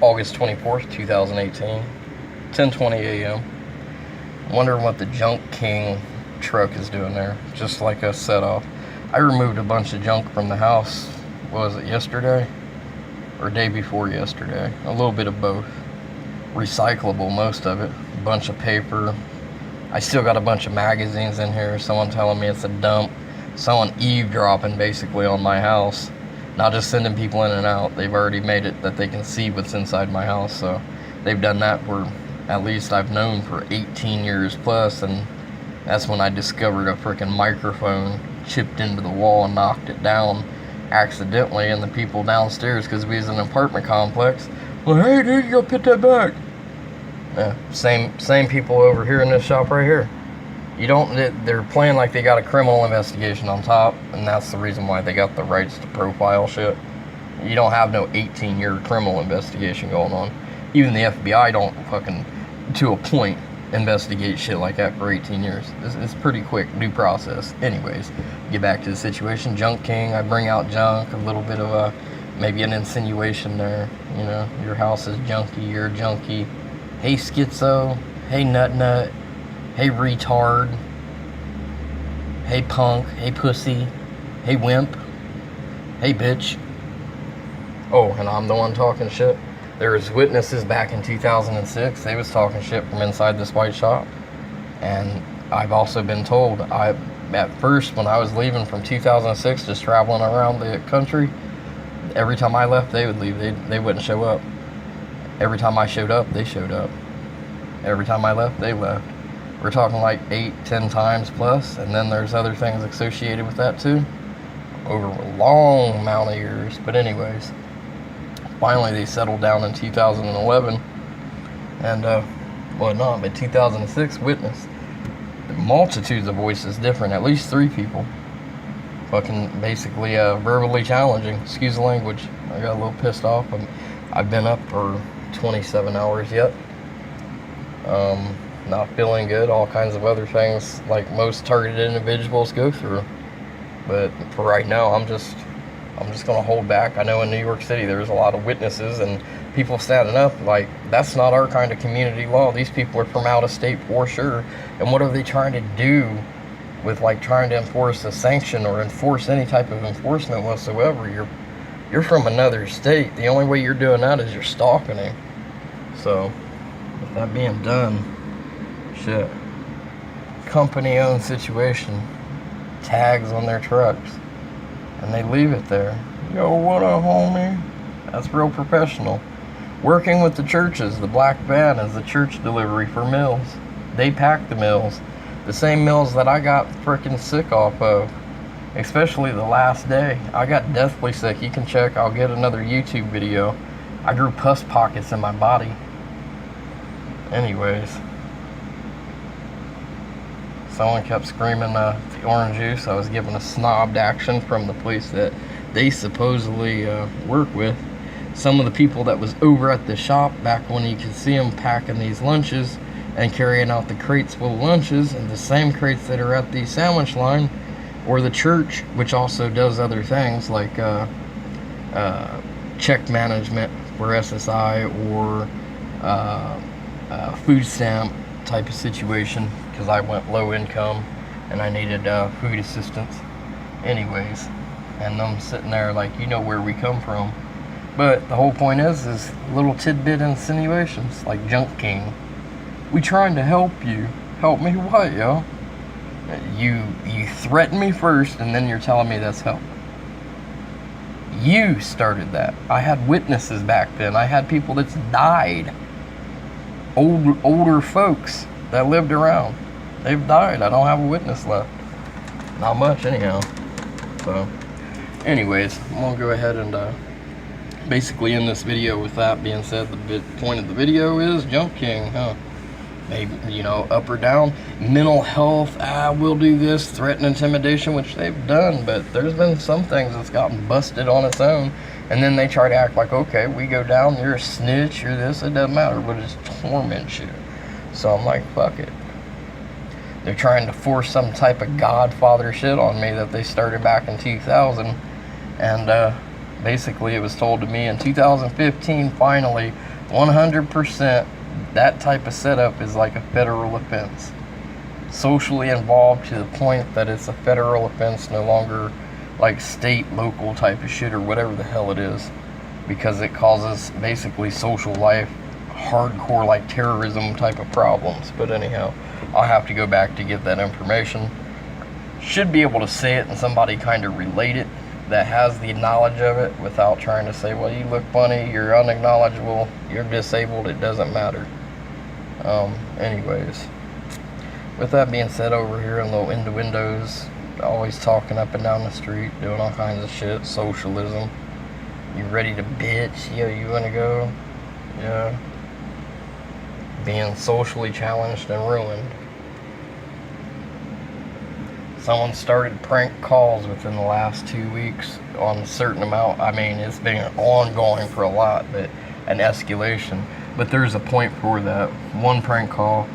August 24th, 2018, 10:20 a.m. Wondering what the Junk King truck is doing there, just like a set off. I removed a bunch of junk from the house, was it yesterday? Or day before yesterday? A little bit of both. Recyclable, most of it. A bunch of paper. I still got a bunch of magazines in here, someone telling me it's a dump. Someone eavesdropping basically on my house. Not just sending people in and out. They've already made it that they can see what's inside my house, so they've done that for, at least I've known, for 18 years plus, and that's when I discovered a freaking microphone chipped into the wall and knocked it down accidentally, and the people downstairs, because we was in an apartment complex, well, hey dude, you gotta put that back. Yeah, same people over here in this shop right here. You don't, they're playing like they got a criminal investigation on top, and that's the reason why they got the rights to profile shit. You don't have no 18-year criminal investigation going on. Even the FBI don't fucking, to a point, investigate shit like that for 18 years. It's pretty quick, due process. Anyways, get back to the situation. Junk King, I bring out junk, a little bit of a, maybe an insinuation there. You know, your house is junky, you're a junkie. Hey schizo, hey nut, hey retard, hey punk, hey pussy, hey wimp, hey bitch. Oh, and I'm the one talking shit. There was witnesses back in 2006. They was talking shit from inside this white shop. And I've also been told, at first when I was leaving from 2006, just traveling around the country, every time I left, they would leave. They wouldn't show up. Every time I showed up, they showed up. Every time I left, they left. We're talking like 8-10 times plus, and then there's other things associated with that too, over a long amount of years. But anyways, finally they settled down in 2011, and well, not, but 2006 witnessed multitudes of voices different, at least 3 people, fucking basically verbally challenging, excuse the language. I got a little pissed off. I've been up for 27 hours yet. Not feeling good, all kinds of other things like most targeted individuals go through. But for right now, I'm just gonna hold back. I know in New York City there's a lot of witnesses and people standing up. Like, that's not our kind of community law. These people are from out of state for sure. And what are they trying to do with, like, trying to enforce a sanction or enforce any type of enforcement whatsoever? You're from another state. The only way you're doing that is you're stalking him. So, with that being done, shit. Company-owned situation. Tags on their trucks. And they leave it there. Yo, what up, homie? That's real professional. Working with the churches. The black van is the church delivery for meals. They pack the meals. The same meals that I got freaking sick off of. Especially the last day. I got deathly sick. You can check. I'll get another YouTube video. I grew pus pockets in my body. Anyways. Someone kept screaming the orange juice. I was given a snobbed action from the place that they supposedly work with. Some of the people that was over at the shop back when you could see them packing these lunches and carrying out the crates full of lunches, and the same crates that are at the sandwich line, or the church, which also does other things like check management for SSI or food stamp type of situation, because I went low income and I needed food assistance anyways. And them sitting there like, you know where we come from. But the whole point is little tidbit insinuations like Junk King. We trying to help you. Help me what, yo? You threaten me first, and then you're telling me that's help. You started that. I had witnesses back then. I had people that's died. Older folks that lived around. They've died. I don't have a witness left. Not much, anyhow. So, anyways, I'm gonna go ahead and basically end this video with that being said. The point of the video is Junk King, huh? Maybe, you know, up or down. Mental health, we'll do this. Threat and intimidation, which they've done, but there's been some things that's gotten busted on its own. And then they try to act like, okay, we go down, you're a snitch, you're this, it doesn't matter, but it's torment shit. So I'm like, fuck it. They're trying to force some type of Godfather shit on me that they started back in 2000. And Basically, it was told to me in 2015, finally, 100%, that type of setup is like a federal offense. Socially involved to the point that it's a federal offense, no longer like state, local type of shit or whatever the hell it is, because it causes basically social life, hardcore like terrorism type of problems. But anyhow, I'll have to go back to get that information. Should be able to say it and somebody kind of relate it that has the knowledge of it without trying to say, well, you look funny, you're unacknowledgeable, you're disabled, it doesn't matter. Anyways, with that being said, over here in little innuendos, always talking up and down the street, doing all kinds of shit, socialism. You ready to bitch? Yo, you wanna go? Yeah. Being socially challenged and ruined. Someone started prank calls within the last 2 weeks on a certain amount. I mean, it's been ongoing for a lot, but an escalation. But there's a point for that. One prank call,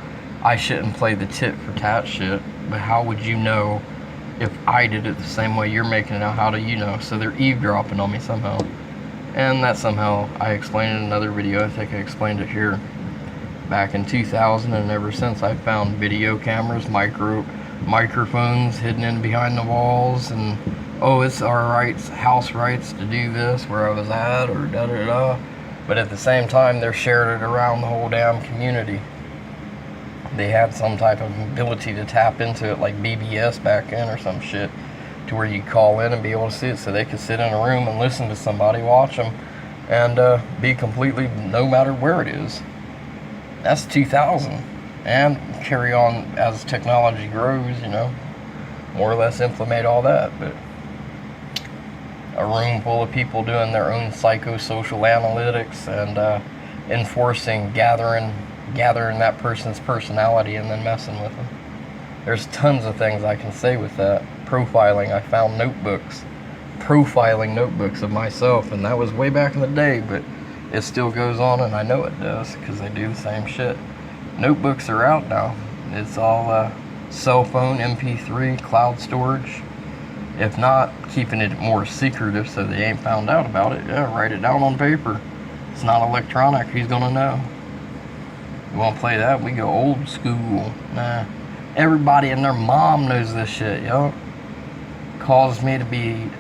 I shouldn't play the tit for tat shit, but how would you know if I did it the same way you're making it out? How do you know? So they're eavesdropping on me somehow. And that somehow, I explained in another video, I think I explained it here, back in 2000, and ever since I found video cameras, microphones hidden in behind the walls, and oh, it's our rights, house rights to do this where I was at, or da da da. But at the same time, they're shared it around the whole damn community. They had some type of ability to tap into it, like BBS back then or some shit, to where you call in and be able to see it, so they could sit in a room and listen to somebody, watch them, and be completely, no matter where it is. That's 2000. And carry on as technology grows, you know, more or less implement all that. But a room full of people doing their own psychosocial analytics and enforcing, gathering that person's personality and then messing with them. There's tons of things I can say with that. Profiling, I found profiling notebooks of myself, and that was way back in the day, but it still goes on, and I know it does, because they do the same shit. Notebooks are out now. It's all cell phone, MP3, cloud storage. If not, keeping it more secretive so they ain't found out about it. Yeah, write it down on paper. It's not electronic, who's gonna know? You wanna play that? We go old school. Nah. Everybody and their mom knows this shit, yo. Caused me to be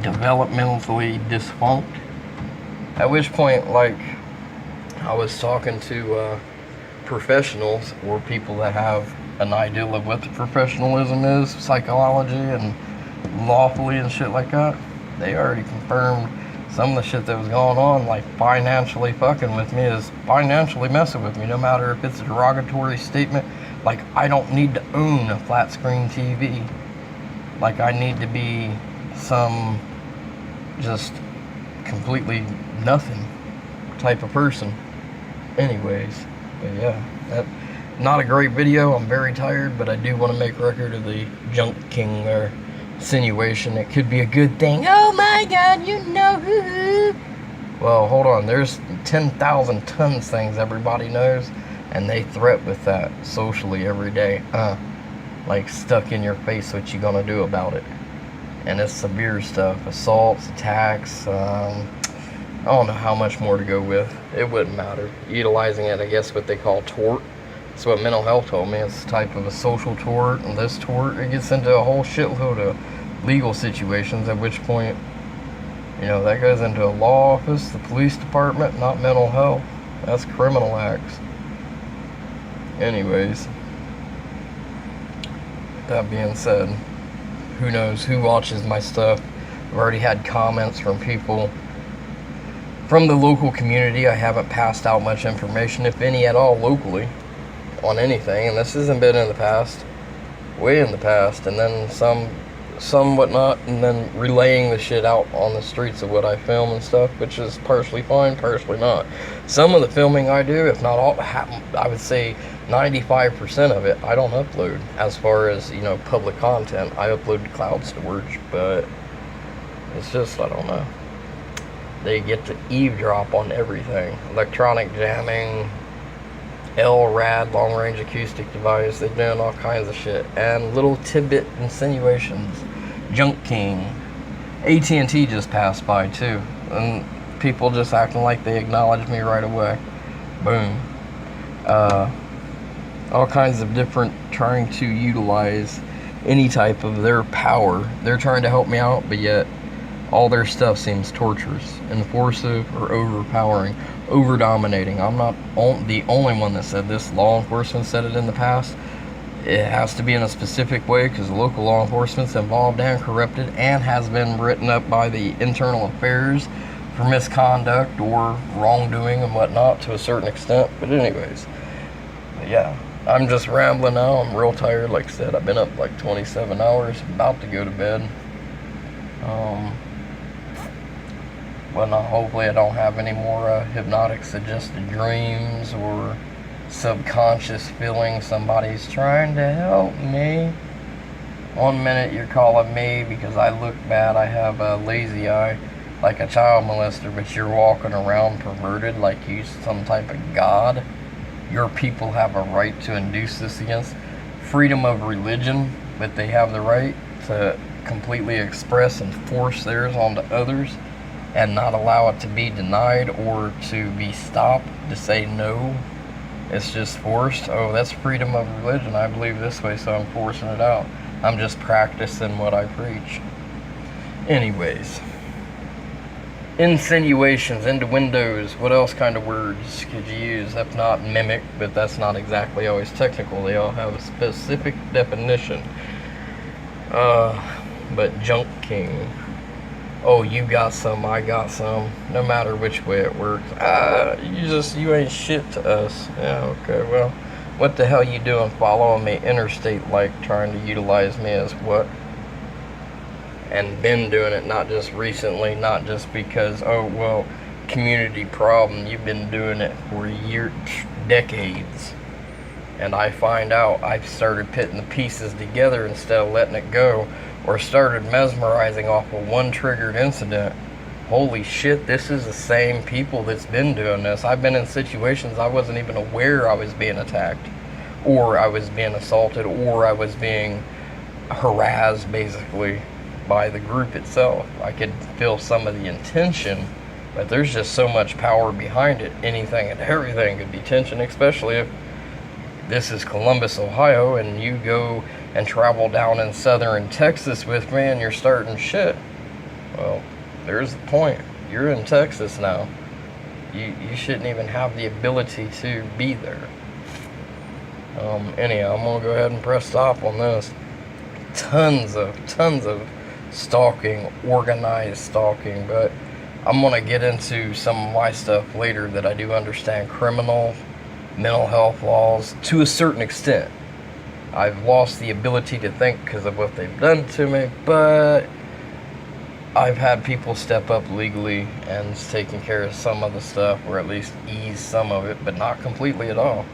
developmentally dysfunct. At which point, like, I was talking to professionals, or people that have an idea of what the professionalism is, psychology and lawfully and shit like that. They already confirmed some of the shit that was going on, like financially fucking with me is financially messing with me, no matter if it's a derogatory statement. Like, I don't need to own a flat screen TV. Like, I need to be some just completely nothing type of person. Anyways. But yeah, not a great video. I'm very tired, but I do want to make record of the junk king there. Insinuation. It could be a good thing. Oh my god, you know who? Well, hold on. There's 10,000 tons things everybody knows, and they threat with that socially every day. Like stuck in your face, what you gonna do about it? And it's severe stuff. Assaults, attacks, I don't know how much more to go with. It wouldn't matter. Utilizing it, I guess, what they call tort. That's what mental health told me. It's a type of a social tort, and this tort, it gets into a whole shitload of legal situations, at which point, you know, that goes into a law office, the police department, not mental health. That's criminal acts. Anyways, that being said, who knows who watches my stuff. I've already had comments from people from the local community. I haven't passed out much information, if any at all, locally on anything, and this hasn't been in the past, way in the past, and then some whatnot, and then relaying the shit out on the streets of what I film and stuff, which is partially fine, partially not. Some of the filming I do, if not all, I would say 95% of it, I don't upload. As far as, you know, public content, I upload to cloud storage, but it's just, I don't know. They get to eavesdrop on everything. Electronic jamming, lrad, long-range acoustic device, they're doing all kinds of shit. And little tidbit insinuations. Junk king. AT&T just passed by too, and people just acting like they acknowledged me right away. Boom. All kinds of different, trying to utilize any type of their power. They're trying to help me out, but yet all their stuff seems torturous, enforcing, or overpowering, over-dominating. I'm not the only one that said this. Law enforcement said it in the past. It has to be in a specific way because local law enforcement's involved and corrupted and has been written up by the internal affairs for misconduct or wrongdoing and whatnot to a certain extent. But anyways, yeah, I'm just rambling now. I'm real tired. Like I said, I've been up like 27 hours, about to go to bed. Well, no, hopefully I don't have any more hypnotic suggested dreams or subconscious feeling somebody's trying to help me. One minute you're calling me because I look bad, I have a lazy eye like a child molester, but you're walking around perverted like you some type of god. Your people have a right to induce this against freedom of religion, but they have the right to completely express and force theirs onto others and not allow it to be denied or to be stopped, to say no. It's just forced. Oh, that's freedom of religion. I believe this way, so I'm forcing it out. I'm just practicing what I preach. Anyways. Insinuations, innuendos. What else kind of words could you use? If not mimic, but that's not exactly always technical. They all have a specific definition. But junk king. Oh, you got some, I got some. No matter which way it works. You ain't shit to us. Yeah, okay, well, what the hell you doing following me interstate like trying to utilize me as what? And been doing it, not just recently, not just because, oh, well, community problem. You've been doing it for years, decades. And I find out I've started putting the pieces together instead of letting it go, or started mesmerizing off of one triggered incident. Holy shit, this is the same people that's been doing this. I've been in situations I wasn't even aware I was being attacked, or I was being assaulted, or I was being harassed, basically, by the group itself. I could feel some of the intention, but there's just so much power behind it. Anything and everything could be tension, especially if this is Columbus, Ohio, and you go and travel down in southern Texas with me and you're starting shit. Well, there's the point. You're in Texas now. You shouldn't even have the ability to be there. Anyhow, I'm gonna go ahead and press stop on this. Tons of stalking, organized stalking, but I'm gonna get into some of my stuff later that I do understand criminal, mental health laws to a certain extent. I've lost the ability to think because of what they've done to me, but I've had people step up legally and taking care of some of the stuff, or at least ease some of it, but not completely at all.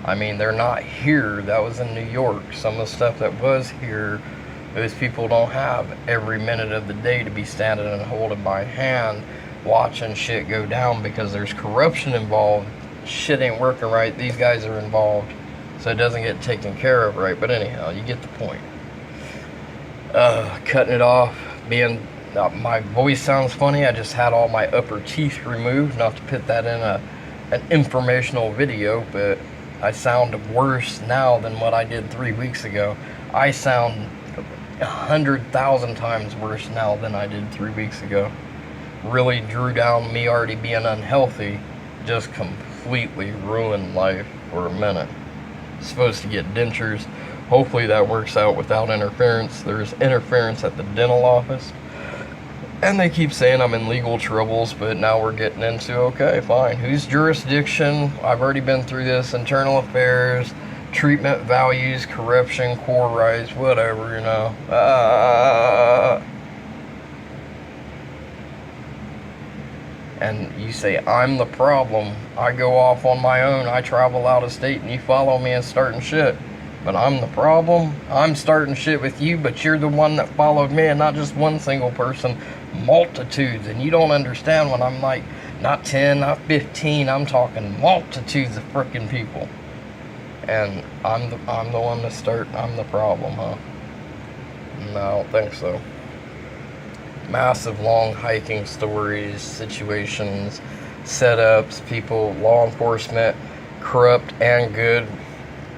I mean, they're not here. That was in New York. Some of the stuff that was here, those people don't have every minute of the day to be standing and holding my hand, watching shit go down because there's corruption involved. Shit ain't working right. These guys are involved, so it doesn't get taken care of right. But anyhow, you get the point. Cutting it off, my voice sounds funny. I just had all my upper teeth removed. Not to put that in an informational video, but I sound worse now than what I did 3 weeks ago. I sound 100,000 times worse now than I did 3 weeks ago. Really drew down me already being unhealthy. Just completely ruined life for a minute. Supposed to get dentures. Hopefully that works out without interference. There's interference at the dental office, and they keep saying I'm in legal troubles, but now we're getting into, okay, fine, whose jurisdiction? I've already been through this. Internal affairs, treatment values, corruption, core rights, whatever, you know. And you say, I'm the problem. I go off on my own. I travel out of state and you follow me and starting shit. But I'm the problem. I'm starting shit with you, but you're the one that followed me, and not just one single person, multitudes. And you don't understand when I'm like, not 10, not 15, I'm talking multitudes of freaking people. And I'm the one to start, I'm the problem, huh? No, I don't think so. massive long hiking stories, situations, setups, people, law enforcement, corrupt and good,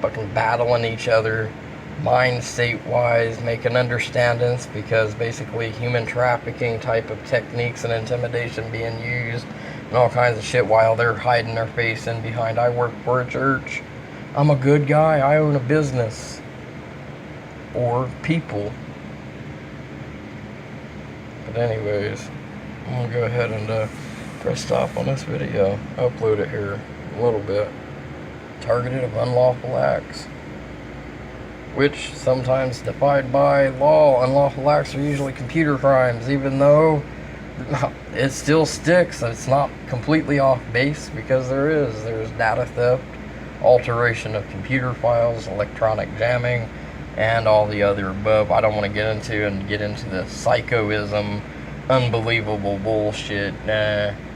fucking battling each other, mind state-wise, making understandings, because basically human trafficking type of techniques and intimidation being used and all kinds of shit while they're hiding their face in behind, I work for a church, I'm a good guy, I own a business, or people. But anyways, I'm gonna go ahead and press stop on this video, upload it here a little bit. Targeted of unlawful acts, which sometimes defined by law, unlawful acts are usually computer crimes, even though it still sticks. It's not completely off base, because there's data theft, alteration of computer files, electronic jamming, and all the other above. I don't want to get into the psychoism, unbelievable bullshit.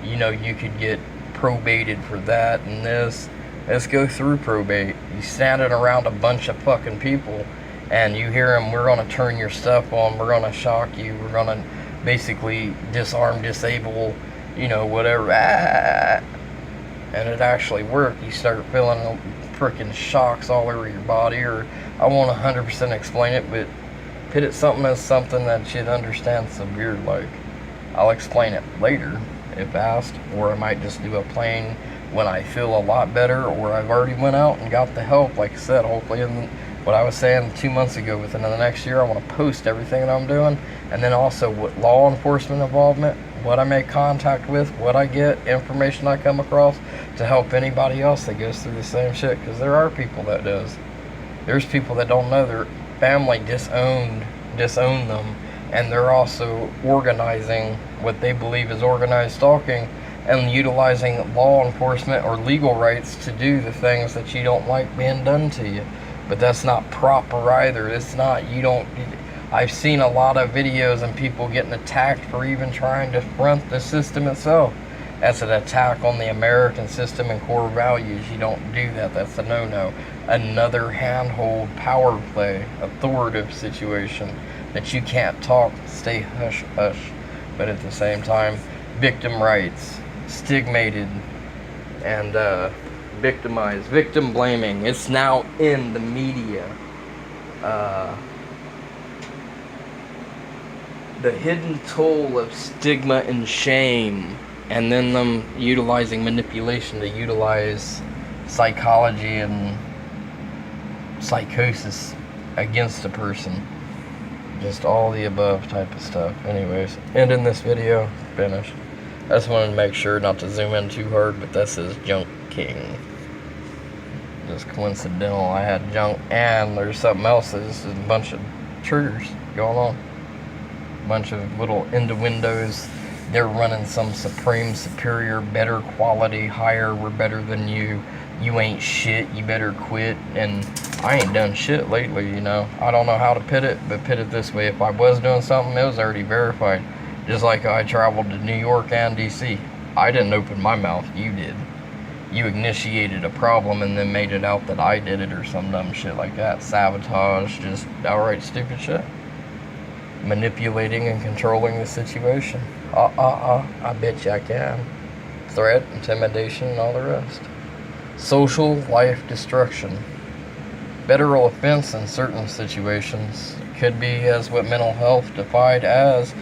You know, you could get probated for that and this. Let's go through probate. You standing around a bunch of fucking people and you hear them, we're going to turn your stuff on, we're going to shock you, we're going to basically disarm, disable, you know, whatever. And it actually worked. You start feeling freaking shocks all over your body, or I won't 100% explain it, but put it something as something that you'd understand severe like. I'll explain it later if asked, or I might just do a plain when I feel a lot better, or I've already went out and got the help, like I said, hopefully in what I was saying 2 months ago, within the next year I want to post everything that I'm doing, and then also what law enforcement involvement, what I make contact with, what I get, information I come across, to help anybody else that goes through the same shit, because there are people that does. There's people that don't know their family disowned them, and they're also organizing what they believe is organized stalking, and utilizing law enforcement or legal rights to do the things that you don't like being done to you. But that's not proper either. It's not, I've seen a lot of videos and people getting attacked for even trying to front the system itself. That's an attack on the American system and core values. You don't do that. That's a no-no. Another handhold power play, authoritative situation that you can't talk, stay hush hush. But at the same time, victim rights, stigmated and victimized, victim blaming. It's now in the media. The hidden toll of stigma and shame, and then them utilizing manipulation to utilize psychology and psychosis against a person. Just all the above type of stuff. Anyways, ending this video, finished. I just wanted to make sure not to zoom in too hard, but this is Junk King. Just coincidental, I had junk, and there's something else. There's a bunch of triggers going on. A bunch of little innuendos. They're running some supreme, superior, better quality, higher, we're better than you. You ain't shit, you better quit. And I ain't done shit lately, you know. I don't know how to put it, but put it this way. If I was doing something, it was already verified. Just like I traveled to New York and DC. I didn't open my mouth, you did. You initiated a problem and then made it out that I did it or some dumb shit like that. Sabotage, just outright stupid shit. Manipulating and controlling the situation. I bet you I can. Threat, intimidation, and all the rest. Social life destruction. Federal offense in certain situations. Could be as what mental health defined as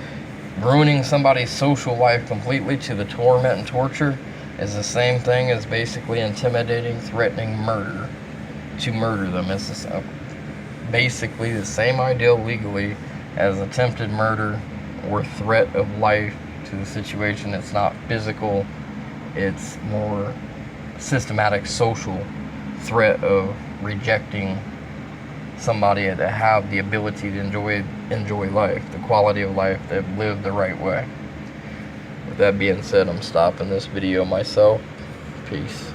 ruining somebody's social life completely to the torment and torture is the same thing as basically intimidating, threatening murder. To murder them. It's basically the same idea legally as attempted murder or threat of life to the situation. It's not physical, it's more systematic social threat of rejecting somebody that have the ability to enjoy life, the quality of life, that live the right way. With that being said, I'm stopping this video myself. Peace.